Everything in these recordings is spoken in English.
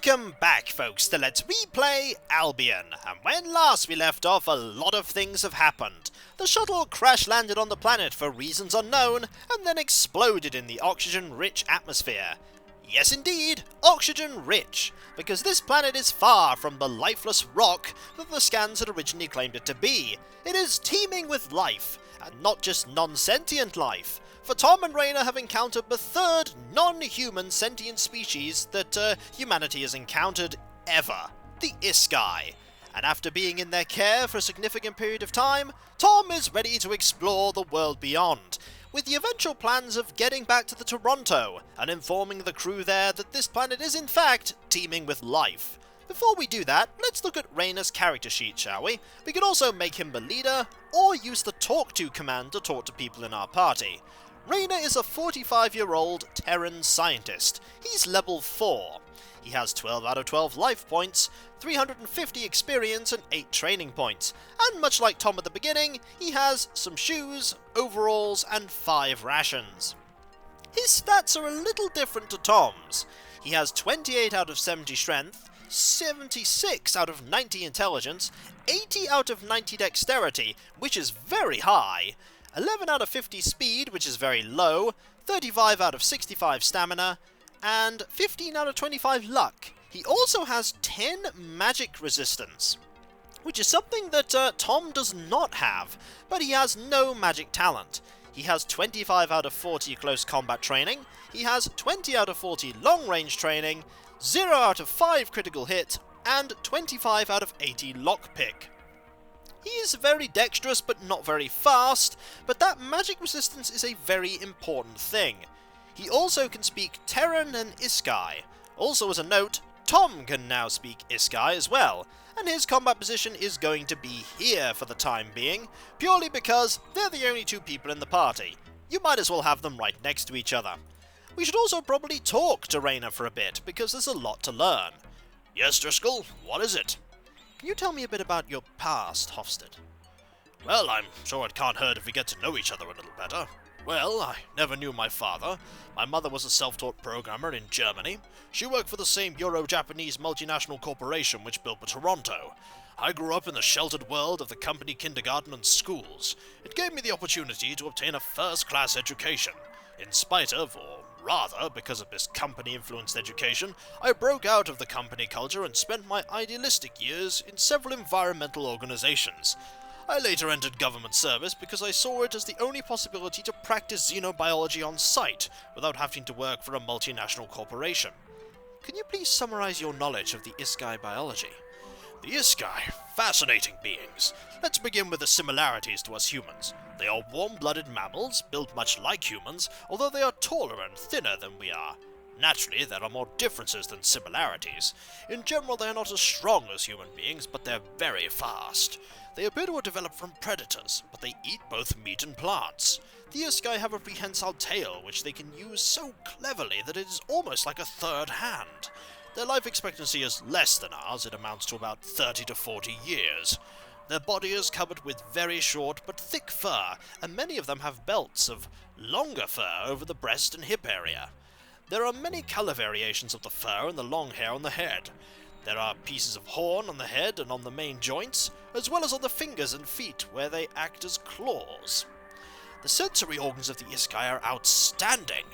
Welcome back, folks, to Let's Replay Albion, and when last we left off, a lot of things have happened. The shuttle crash-landed on the planet for reasons unknown, and then exploded in the oxygen-rich atmosphere. Yes indeed, oxygen-rich, because this planet is far from the lifeless rock that the scans had originally claimed it to be. It is teeming with life, and not just non-sentient life. For Tom and Reina have encountered the third non-human sentient species that humanity has encountered ever, the Iskai. And after being in their care for a significant period of time, Tom is ready to explore the world beyond, with the eventual plans of getting back to the Toronto and informing the crew there that this planet is in fact teeming with life. Before we do that, let's look at Reina's character sheet, shall we? We could also make him the leader, or use the talk to command to talk to people in our party. Reina is a 45-year-old Terran scientist. He's level 4. He has 12 out of 12 life points, 350 experience and 8 training points. And much like Tom at the beginning, he has some shoes, overalls and 5 rations. His stats are a little different to Tom's. He has 28 out of 70 strength, 76 out of 90 intelligence, 80 out of 90 dexterity, which is very high, 11 out of 50 speed, which is very low, 35 out of 65 stamina, and 15 out of 25 luck. He also has 10 magic resistance, which is something that Tom does not have, but he has no magic talent. He has 25 out of 40 close combat training, he has 20 out of 40 long range training, 0 out of 5 critical hit, and 25 out of 80 lockpick. He is very dexterous but not very fast, but that magic resistance is a very important thing. He also can speak Terran and Iskai. Also as a note, Tom can now speak Iskai as well, and his combat position is going to be here for the time being, purely because they're the only 2 people in the party. You might as well have them right next to each other. We should also probably talk to Reina for a bit, because there's a lot to learn. Yes, Driscoll, what is it? Can you tell me a bit about your past, Hofstad? Well, I'm sure it can't hurt if we get to know each other a little better. Well, I never knew my father. My mother was a self-taught programmer in Germany. She worked for the same Euro-Japanese multinational corporation which built the Toronto. I grew up in the sheltered world of the company kindergarten and schools. It gave me the opportunity to obtain a first-class education. In spite of, or rather, because of this company-influenced education, I broke out of the company culture and spent my idealistic years in several environmental organizations. I later entered government service because I saw it as the only possibility to practice xenobiology on site without having to work for a multinational corporation. Can you please summarize your knowledge of the Iskai biology? The Iskai, fascinating beings. Let's begin with the similarities to us humans. They are warm-blooded mammals, built much like humans, although they are taller and thinner than we are. Naturally, there are more differences than similarities. In general, they are not as strong as human beings, but they're very fast. They appear to have developed from predators, but they eat both meat and plants. The Iskai have a prehensile tail, which they can use so cleverly that it is almost like a third hand. Their life expectancy is less than ours, it amounts to about 30 to 40 years. Their body is covered with very short but thick fur, and many of them have belts of longer fur over the breast and hip area. There are many colour variations of the fur and the long hair on the head. There are pieces of horn on the head and on the main joints, as well as on the fingers and feet where they act as claws. The sensory organs of the Iskai are outstanding.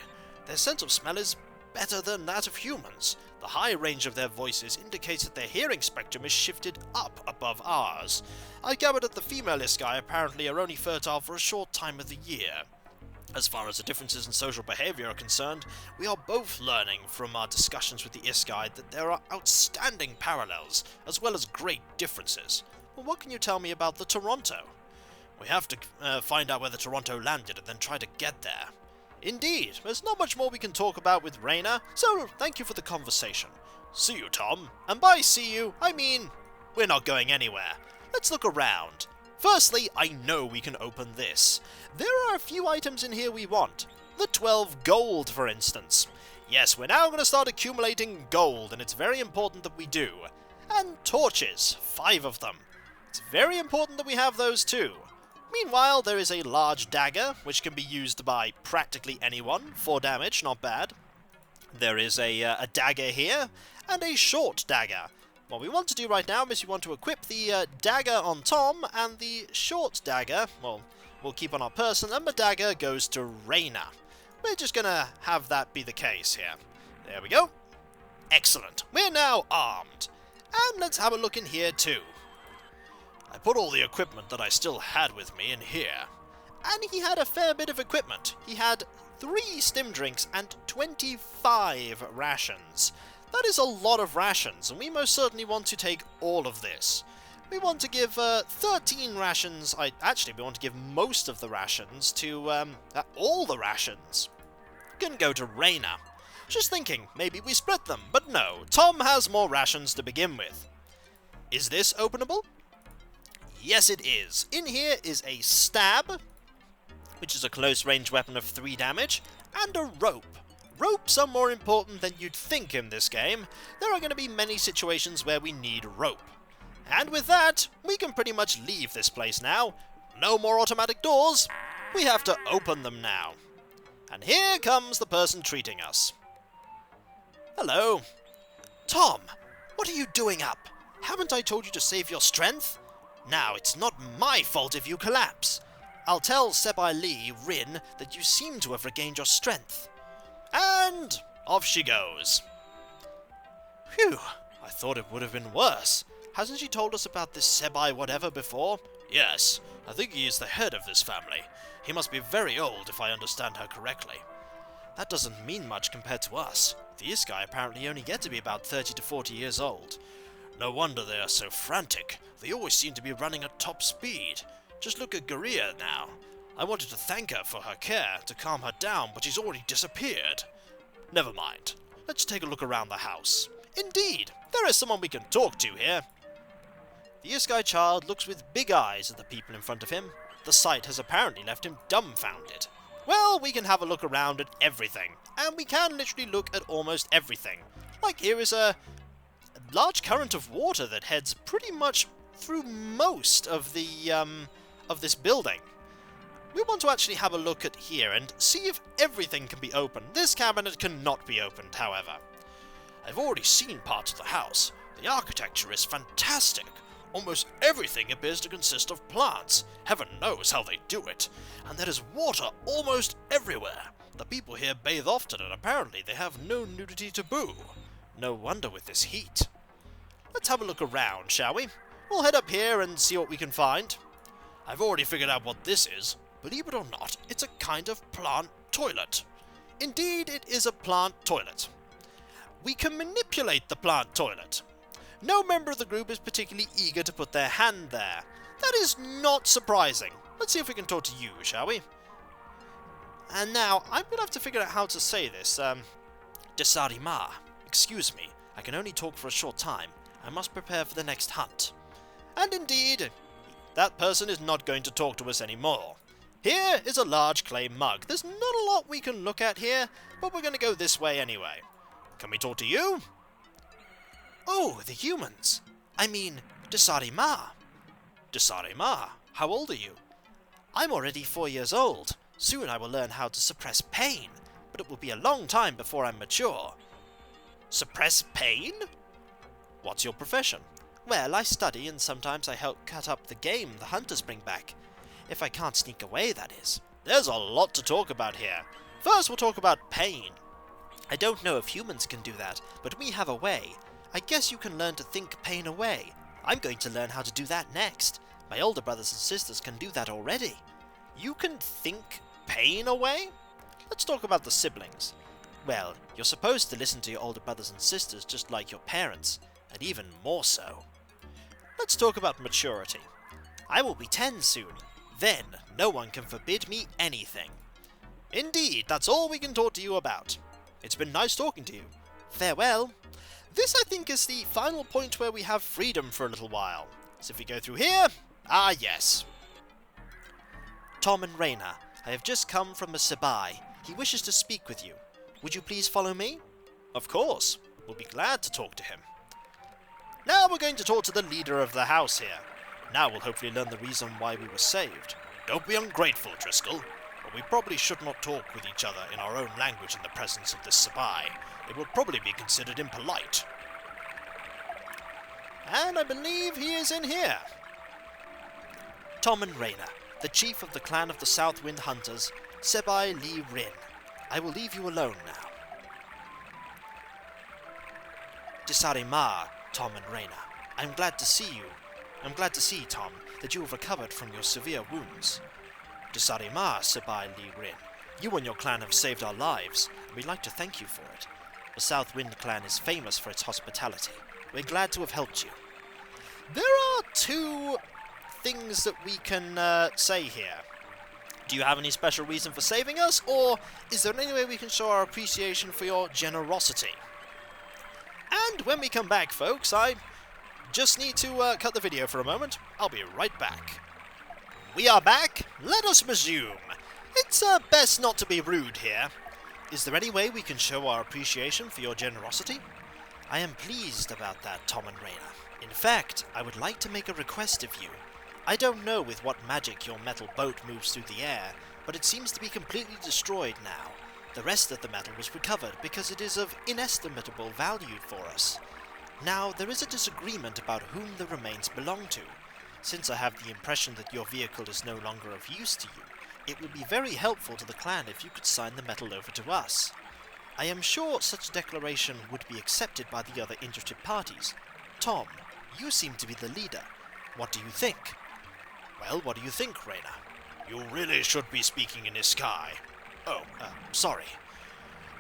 Their sense of smell is better than that of humans. The high range of their voices indicates that their hearing spectrum is shifted up above ours. I gathered that the female Iskai apparently are only fertile for a short time of the year. As far as the differences in social behaviour are concerned, we are both learning from our discussions with the Iskai that there are outstanding parallels, as well as great differences. Well, what can you tell me about the Toronto? We have to find out where the Toronto landed and then try to get there. Indeed, there's not much more we can talk about with Reina, so thank you for the conversation. See you, Tom. And by see you, I mean, we're not going anywhere. Let's look around. Firstly, I know we can open this. There are a few items in here we want. The 12 gold, for instance. Yes, we're now going to start accumulating gold, and it's very important that we do. And torches, 5 of them. It's very important that we have those too. Meanwhile, there is a large dagger, which can be used by practically anyone. 4 damage, not bad. There is a dagger here, and a short dagger. What we want to do right now is we want to equip the dagger on Tom, and the short dagger, well, we'll keep on our person, and the dagger goes to Reina. We're just gonna have that be the case here. There we go. Excellent. We're now armed. And let's have a look in here too. I put all the equipment that I still had with me in here. And he had a fair bit of equipment. He had 3 stim drinks and 25 rations. That is a lot of rations, and we most certainly want to take all of this. We want to give 13 rations. Actually, we want to give most of the rations to all the rations. Can go to Reina. Just thinking, maybe we split them, but no, Tom has more rations to begin with. Is this openable? Yes, it is. In here is a stab, which is a close-range weapon of 3 damage, and a rope. Ropes are more important than you'd think in this game. There are going to be many situations where we need rope. And with that, we can pretty much leave this place now. No more automatic doors. We have to open them now. And here comes the person treating us. Hello. Tom, what are you doing up? Haven't I told you to save your strength? Now, it's not my fault if you collapse. I'll tell Sebai Rin that you seem to have regained your strength. And off she goes. Phew, I thought it would have been worse. Hasn't she told us about this Sebai whatever before? Yes, I think he is the head of this family. He must be very old if I understand her correctly. That doesn't mean much compared to us. The Iskai apparently only get to be about 30 to 40 years old. No wonder they are so frantic. They always seem to be running at top speed. Just look at Garia now. I wanted to thank her for her care, to calm her down, but she's already disappeared. Never mind. Let's take a look around the house. Indeed, there is someone we can talk to here. The Iskai child looks with big eyes at the people in front of him. The sight has apparently left him dumbfounded. Well, we can have a look around at everything, and we can literally look at almost everything. Like here is a large current of water that heads pretty much through most of the of this building. We want to actually have a look at here and see if everything can be opened. This cabinet cannot be opened, however. I've already seen parts of the house. The architecture is fantastic. Almost everything appears to consist of plants. Heaven knows how they do it. And there is water almost everywhere. The people here bathe often, and apparently they have no nudity taboo. No wonder with this heat. Let's have a look around, shall we? We'll head up here and see what we can find. I've already figured out what this is. Believe it or not, it's a kind of plant toilet. Indeed, it is a plant toilet. We can manipulate the plant toilet. No member of the group is particularly eager to put their hand there. That is not surprising. Let's see if we can talk to you, shall we? And now, I'm going to have to figure out how to say this. Desarima. Excuse me, I can only talk for a short time. I must prepare for the next hunt. And indeed, that person is not going to talk to us anymore. Here is a large clay mug. There's not a lot we can look at here, but we're going to go this way anyway. Can we talk to you? Oh, the humans. I mean, Desarima. Desarima, how old are you? I'm already 4 years old. Soon I will learn how to suppress pain, but it will be a long time before I'm mature. Suppress pain? What's your profession? Well, I study and sometimes I help cut up the game the hunters bring back. If I can't sneak away, that is. There's a lot to talk about here. First, we'll talk about pain. I don't know if humans can do that, but we have a way. I guess you can learn to think pain away. I'm going to learn how to do that next. My older brothers and sisters can do that already. You can think pain away? Let's talk about the siblings. Well, you're supposed to listen to your older brothers and sisters just like your parents, and even more so. Let's talk about maturity. I will be 10 soon. Then, no one can forbid me anything. Indeed, that's all we can talk to you about. It's been nice talking to you. Farewell. This, I think, is the final point where we have freedom for a little while. So if we go through here... Ah, yes. Tom and Reina, I have just come from a Sebai. He wishes to speak with you. Would you please follow me? Of course. We'll be glad to talk to him. Now we're going to talk to the leader of the house here. Now we'll hopefully learn the reason why we were saved. Don't be ungrateful, Driscoll. But we probably should not talk with each other in our own language in the presence of this Sebai. It would probably be considered impolite. and I believe he is in here. Tom and Reina, the chief of the clan of the South Wind Hunters, Sebai Li Rin. I will leave you alone now. Disarima, Tom and Reina. I'm glad to see, Tom, that you have recovered from your severe wounds. Disarima, Sebai Li Rin. You and your clan have saved our lives, and we'd like to thank you for it. The South Wind clan is famous for its hospitality. We're glad to have helped you. There are two things that we can say here. Do you have any special reason for saving us, or is there any way we can show our appreciation for your generosity? And when we come back, folks, I just need to cut the video for a moment. I'll be right back. We are back. Let us resume. It's best not to be rude here. Is there any way we can show our appreciation for your generosity? I am pleased about that, Tom and Reina. In fact, I would like to make a request of you. I don't know with what magic your metal boat moves through the air, but it seems to be completely destroyed now. The rest of the metal was recovered because it is of inestimable value for us. Now, there is a disagreement about whom the remains belong to. Since I have the impression that your vehicle is no longer of use to you, it would be very helpful to the clan if you could sign the metal over to us. I am sure such a declaration would be accepted by the other interested parties. Tom, you seem to be the leader. What do you think? Well, what do you think, Reina? You really should be speaking in Iskai. Oh, sorry.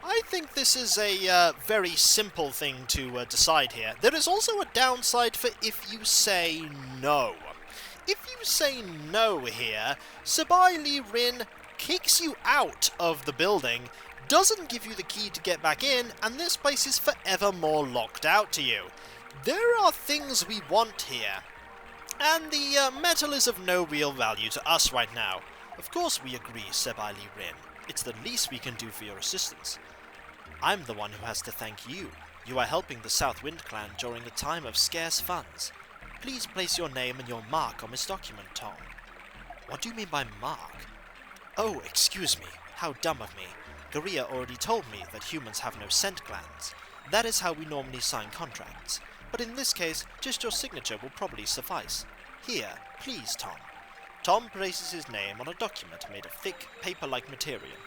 I think this is a very simple thing to decide here. There is also a downside for if you say no. If you say no here, Sebai Li Rin kicks you out of the building, doesn't give you the key to get back in, and this place is forevermore locked out to you. There are things we want here, and the metal is of no real value to us right now. Of course we agree, Sebai Li Rin. It's the least we can do for your assistance. I'm the one who has to thank you. You are helping the South Wind clan during a time of scarce funds. Please place your name and your mark on this document, Tom. What do you mean by mark? Oh, excuse me. How dumb of me. Garia already told me that humans have no scent glands. That is how we normally sign contracts. But in this case, just your signature will probably suffice. Here, please, Tom. Tom places his name on a document made of thick, paper-like material.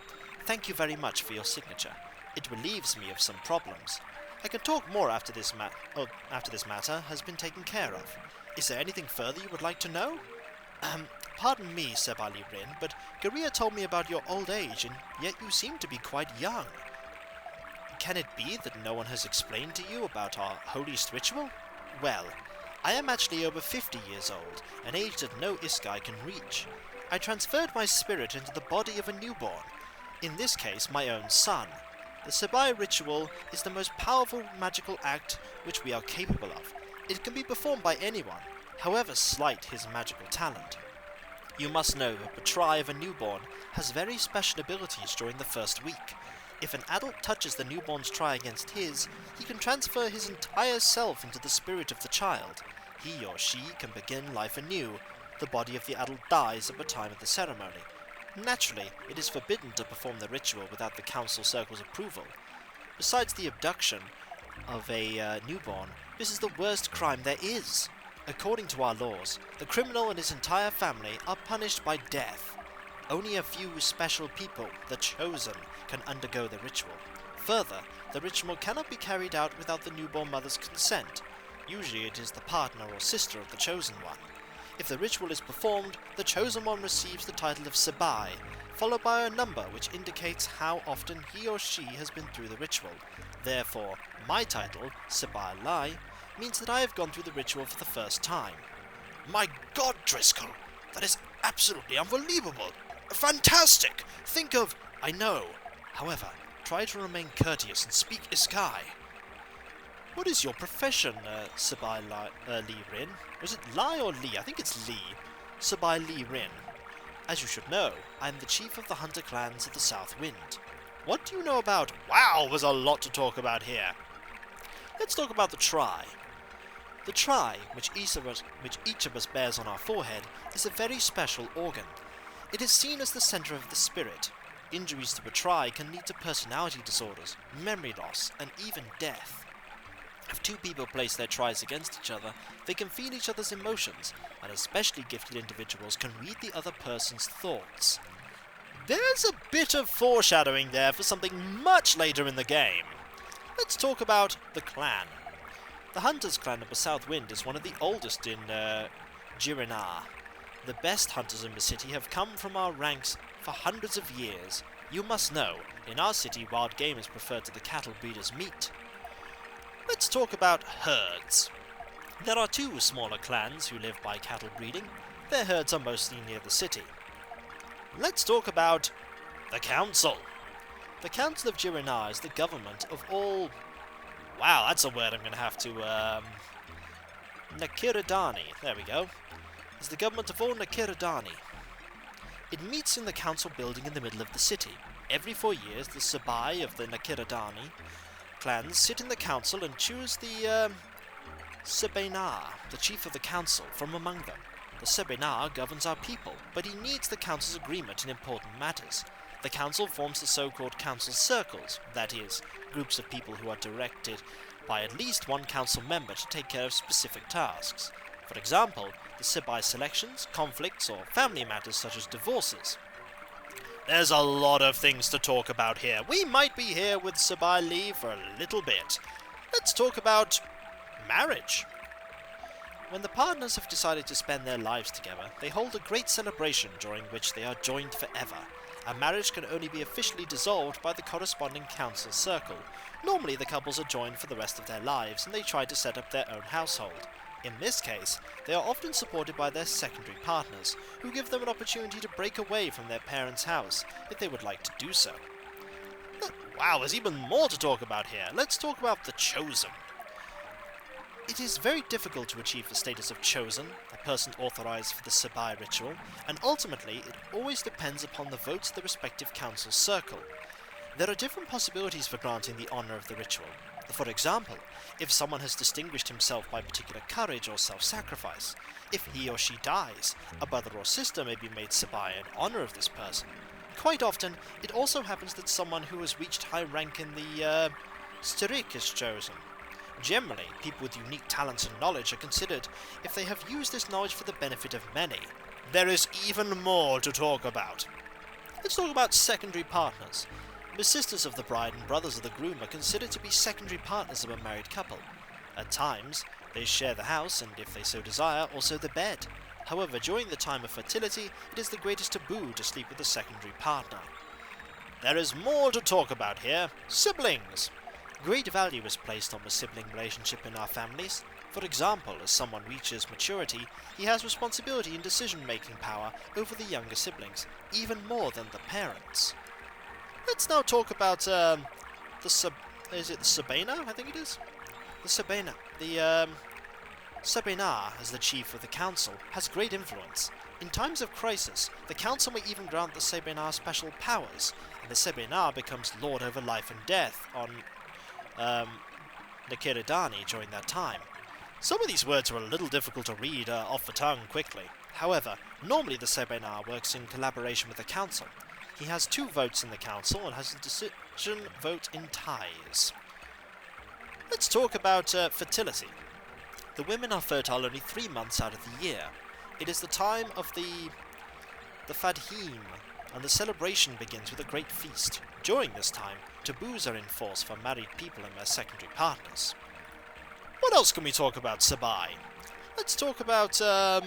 Thank you very much for your signature. It relieves me of some problems. I can talk more after this matter has been taken care of. Is there anything further you would like to know? Pardon me, Sebai Li Rin, but Garia told me about your old age, and yet you seem to be quite young. Can it be that no one has explained to you about our holiest ritual? Well, I am actually over 50 years old, an age that no Iskai can reach. I transferred my spirit into the body of a newborn, in this case my own son. The Sebai ritual is the most powerful magical act which we are capable of. It can be performed by anyone, however slight his magical talent. You must know that the try of a newborn has very special abilities during the first week. If an adult touches the newborn's try against his, he can transfer his entire self into the spirit of the child. He or she can begin life anew. The body of the adult dies at the time of the ceremony. Naturally, it is forbidden to perform the ritual without the council circle's approval. Besides the abduction of a newborn, this is the worst crime there is. According to our laws, the criminal and his entire family are punished by death. Only a few special people, the Chosen, can undergo the ritual. Further, the ritual cannot be carried out without the newborn mother's consent. Usually it is the partner or sister of the Chosen One. If the ritual is performed, the Chosen One receives the title of Sebai, followed by a number which indicates how often he or she has been through the ritual. Therefore, my title, Sebai Lai, means that I have gone through the ritual for the first time. My God, Driscoll! That is absolutely unbelievable! Fantastic! Think of... I know. However, try to remain courteous and speak Iskai. What is your profession, Sebai Li Rin? Was it Lai or Li? I think it's Li. Sebai Li Rin. As you should know, I am the chief of the hunter clans of the South Wind. What do you know about... Wow, there's a lot to talk about here. Let's talk about the try. The try, which each of us bears on our forehead, is a very special organ. It is seen as the center of the spirit. Injuries to a try can lead to personality disorders, memory loss, and even death. I've two people place their tries against each other, they can feel each other's emotions, and especially gifted individuals can read the other person's thoughts. There's a bit of foreshadowing there for something much later in the game. Let's talk about the clan. The Hunters clan of the South Wind is one of the oldest in Reina. The best hunters in the city have come from our ranks for hundreds of years. You must know, in our city wild game is preferred to the cattle breeders' meat. Let's talk about herds. There are two smaller clans who live by cattle breeding. Their herds are mostly near the city. Let's talk about the council. The Council of Reina is the government of all... Wow, that's a word I'm going to have to... Nakiradani. There we go. It's the government of all Nakiradani. It meets in the council building in the middle of the city. Every 4 years, the Sabai of the Nakiradani clans sit in the council and choose the Sebenar, the chief of the council, from among them. The Sebenar governs our people, but he needs the council's agreement in important matters. The council forms the so-called council circles, that is, groups of people who are directed by at least one council member to take care of specific tasks. For example, the Sebai selections, conflicts, or family matters such as divorces. There's a lot of things to talk about here. We might be here with Sebai Lee for a little bit. Let's talk about marriage. When the partners have decided to spend their lives together, they hold a great celebration during which they are joined forever. A marriage can only be officially dissolved by the corresponding council circle. Normally the couples are joined for the rest of their lives and they try to set up their own household. In this case, they are often supported by their secondary partners, who give them an opportunity to break away from their parents' house if they would like to do so. Wow, there's even more to talk about here. Let's talk about the Chosen. It is very difficult to achieve the status of Chosen, a person authorized for the Sabai ritual, and ultimately it always depends upon the votes of the respective council circle. There are different possibilities for granting the honor of the ritual. For example, if someone has distinguished himself by particular courage or self-sacrifice, if he or she dies, a brother or sister may be made Sabai in honor of this person. Quite often, it also happens that someone who has reached high rank in the Styrik is chosen. Generally, people with unique talents and knowledge are considered if they have used this knowledge for the benefit of many. There is even more to talk about. Let's talk about secondary partners. The sisters of the bride and brothers of the groom are considered to be secondary partners of a married couple. At times, they share the house and, if they so desire, also the bed. However, during the time of fertility, it is the greatest taboo to sleep with a secondary partner. There is more to talk about here. Siblings! Great value is placed on the sibling relationship in our families. For example, as someone reaches maturity, he has responsibility and decision-making power over the younger siblings, even more than the parents. Let's now talk about is it the Sabena? I think it is. The Sabena. The Sabena, as the chief of the council, has great influence. In times of crisis, the council may even grant the Sabena special powers, and the Sabena becomes lord over life and death on Nakiradani during that time. Some of these words are a little difficult to read off the tongue quickly. However, normally the Sabena works in collaboration with the council. He has 2 votes in the council and has a decision vote in ties. Let's talk about fertility. The women are fertile only 3 months out of the year. It is the time of the Fadhim, and the celebration begins with a great feast. During this time, taboos are in force for married people and their secondary partners. What else can we talk about Sabai? Let's talk about Reina.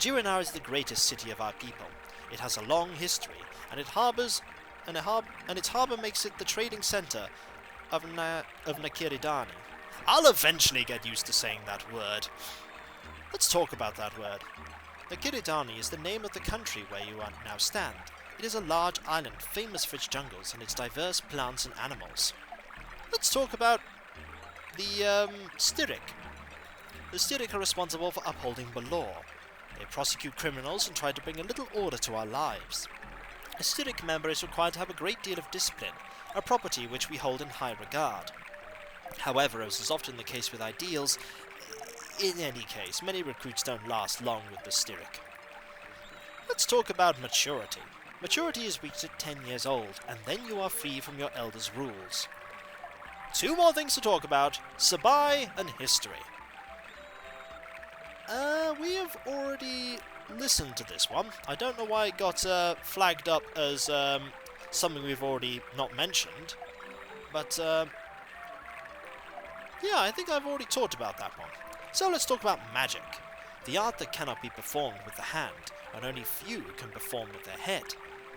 Reina is the greatest city of our people. It has a long history, and its harbour makes it the trading centre of Nakiradani. I'll eventually get used to saying that word. Let's talk about that word. Nakiradani is the name of the country where you now stand. It is a large island famous for its jungles and its diverse plants and animals. Let's talk about the Styrik. The Styrik are responsible for upholding the law. They prosecute criminals and try to bring a little order to our lives. A Styrik member is required to have a great deal of discipline, a property which we hold in high regard. However, as is often the case with ideals, in any case, many recruits don't last long with the Styrik. Let's talk about maturity. Maturity is reached at 10 years old, and then you are free from your elders' rules. 2 more things to talk about, Sabai and history. We have already listened to this one. I don't know why it got flagged up as something we've already not mentioned, but yeah, I think I've already talked about that one. So let's talk about magic, the art that cannot be performed with the hand, and only few can perform with their head.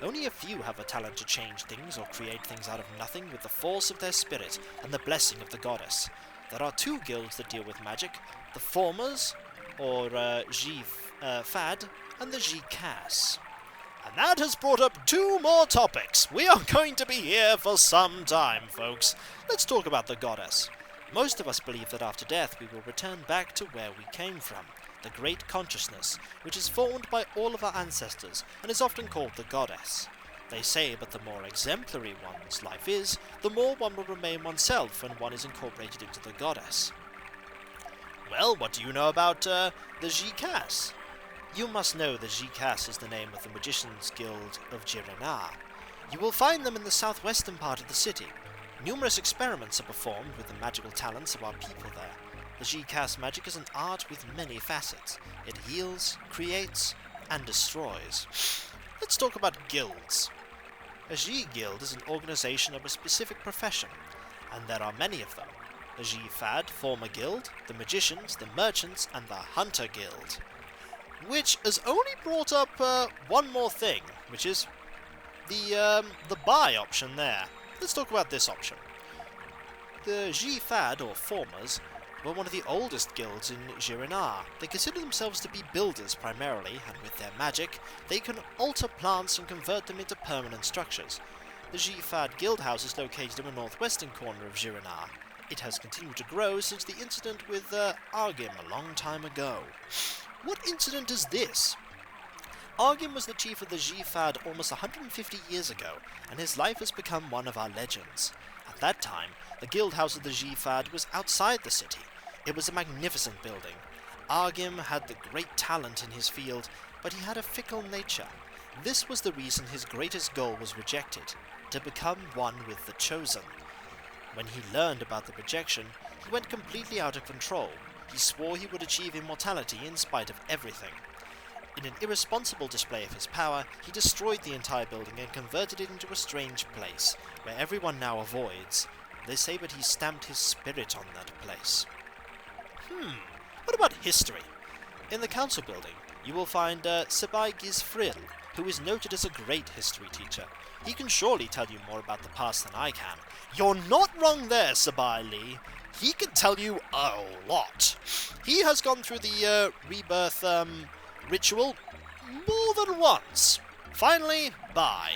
Only a few have a talent to change things or create things out of nothing with the force of their spirit and the blessing of the goddess. There are 2 guilds that deal with magic, the Formers, or Fad, and the Kas. And that has brought up 2 more topics. We are going to be here for some time, folks. Let's talk about the goddess. Most of us believe that after death we will return back to where we came from, the great consciousness, which is formed by all of our ancestors and is often called the goddess. They say that the more exemplary one's life is, the more one will remain oneself when one is incorporated into the goddess. Well, what do you know about the Kas? You must know the Kas is the name of the Magicians' Guild of Reina. You will find them in the southwestern part of the city. Numerous experiments are performed with the magical talents of our people there. The Kas magic is an art with many facets. It heals, creates, and destroys. Let's talk about guilds. A guild is an organization of a specific profession, and there are many of them. The Fad form a guild, the Magicians, the Merchants, and the Hunter Guild. Which has only brought up one more thing, which is the buy option there. Let's talk about this option. The Fad, or Formers, were one of the oldest guilds in Reina. They consider themselves to be builders primarily, and with their magic, they can alter plants and convert them into permanent structures. The Fad guild house is located in the northwestern corner of Reina. It has continued to grow since the incident with Argim a long time ago. What incident is this? Argim was the chief of the Fad almost 150 years ago, and his life has become one of our legends. At that time, the guild house of the Fad was outside the city. It was a magnificent building. Argim had the great talent in his field, but he had a fickle nature. This was the reason his greatest goal was rejected, to become one with the Chosen. When he learned about the rejection, he went completely out of control. He swore he would achieve immortality in spite of everything. In an irresponsible display of his power, he destroyed the entire building and converted it into a strange place, where everyone now avoids. They say that he stamped his spirit on that place. What about history? In the council building, you will find Sabai Gizfril, who is noted as a great history teacher. He can surely tell you more about the past than I can. You're not wrong there, Sabai Lee. He can tell you a lot. He has gone through the rebirth ritual more than once. Finally, buy.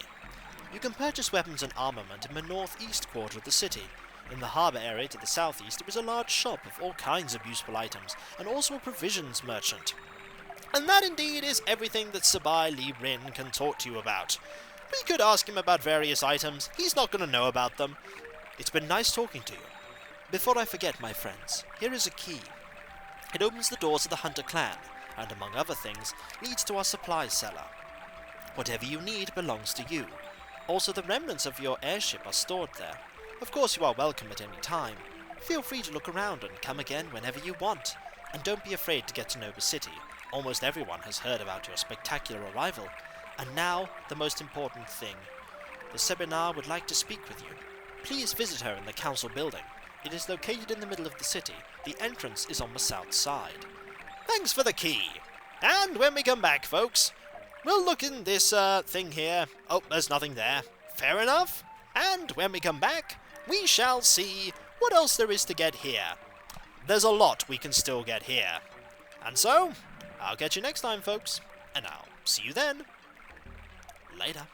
You can purchase weapons and armament in the northeast quarter of the city. In the harbour area to the southeast, there is a large shop of all kinds of useful items, and also a provisions merchant. And that indeed is everything that Sabai Lee Rin can talk to you about. We could ask him about various items. He's not going to know about them. It's been nice talking to you. Before I forget, my friends, here is a key. It opens the doors of the Hunter clan, and among other things, leads to our supply cellar. Whatever you need belongs to you. Also, the remnants of your airship are stored there. Of course, you are welcome at any time. Feel free to look around and come again whenever you want. And don't be afraid to get to know the city. Almost everyone has heard about your spectacular arrival. And now, the most important thing. The Sebinar would like to speak with you. Please visit her in the council building. It is located in the middle of the city. The entrance is on the south side. Thanks for the key. And when we come back, folks, we'll look in this thing here. Oh, there's nothing there. Fair enough. And when we come back, we shall see what else there is to get here. There's a lot we can still get here. And so, I'll catch you next time, folks. And I'll see you then. Later.